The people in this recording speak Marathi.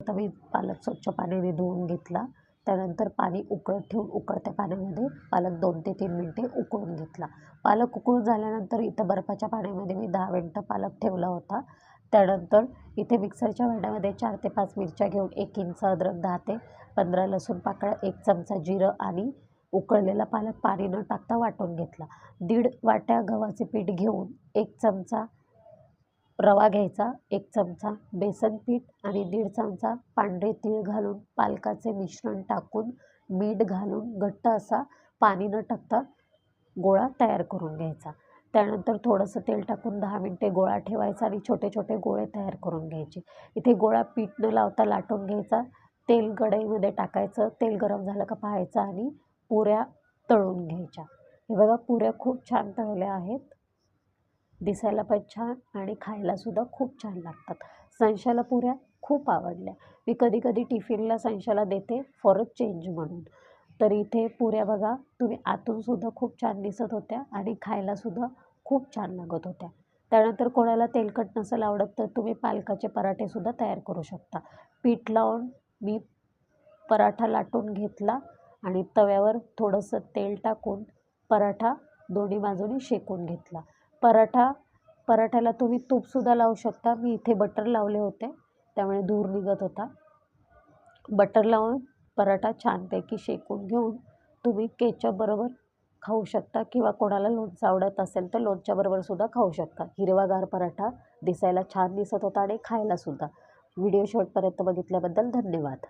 आता मी पालक स्वच्छ पाण्याने धुवून घेतला. त्यानंतर पाणी उकळत ठेवून उकळत्या पाण्यामध्ये पालक 2 ते 3 मिनिटे उकळून घेतला. पालक उकळून झाल्यानंतर इथं बर्फाच्या पाण्यामध्ये मी 10 मिनिटं पालक ठेवला होता. त्यानंतर इथे मिक्सरच्या भांड्यामध्ये 4 ते 5 मिरच्या घेऊन 1 इंच अद्रक, 10 ते 15 लसूण पाकळ्या, 1 चमचा जिरं आणि उकळलेला पालक पाणी न टाकता वाटून घेतला. 1.5 वाट्या गव्हाचे पीठ घेऊन 1 चमचा रवा घ्यायचा, 1 चमचा बेसन पीठ आणि 1.5 चमचा पांढरे तीळ घालून पालकाचे मिश्रण टाकून मीठ घालून घट्ट असा पाणी न टाकता गोळा तयार करून घ्यायचा. त्यानंतर थोडंसं तेल टाकून 10 मिनिटे गोळा ठेवायचा आणि छोटे छोटे गोळे तयार करून घ्यायचे. इथे गोळा पीठ न लावता लाटून घ्यायचा. तेल कढईमध्ये टाकायचं. तेल गरम झालं का पाहायचं आणि पुऱ्या तळून घ्यायच्या. हे बघा, पुऱ्या खूप छान तळल्या आहेत. दिसायला पण छान आणि खायलासुद्धा खूप छान लागतात. संशाला पुऱ्या खूप आवडल्या. मी कधी-कधी टिफिनला संशाला देते फॉर अ चेंज म्हणून. तर इथे पुऱ्या बघा, तुम्ही आतूनसुद्धा खूप छान दिसत होत्या आणि खायलासुद्धा खूप छान लागत होत्या. त्यानंतर कोणाला तेलकट नसेल आवडत तर तुम्ही पालकाचे पराठेसुद्धा तयार करू शकता. पीठ लावून मी पराठा लाटून घेतला आणि तव्यावर थोडंसं तेल टाकून पराठा दोन्ही बाजूनी शेकून घेतला. पराठ्याला तुम्ही तूपसुद्धा लावू शकता. मी इथे बटर लावले होते, त्यामुळे धूर निघत होता. बटर लावून पराठा छानपैकी शेकून घेऊन तुम्ही केचपबरोबर खाऊ शकता किंवा कोणाला लोणचं आवडत असेल तर लोणच्याबरोबरसुद्धा खाऊ शकता. हिरवागार पराठा दिसायला छान दिसत होता आणि खायलासुद्धा. व्हिडिओ शेवटपर्यंत बघितल्याबद्दल धन्यवाद.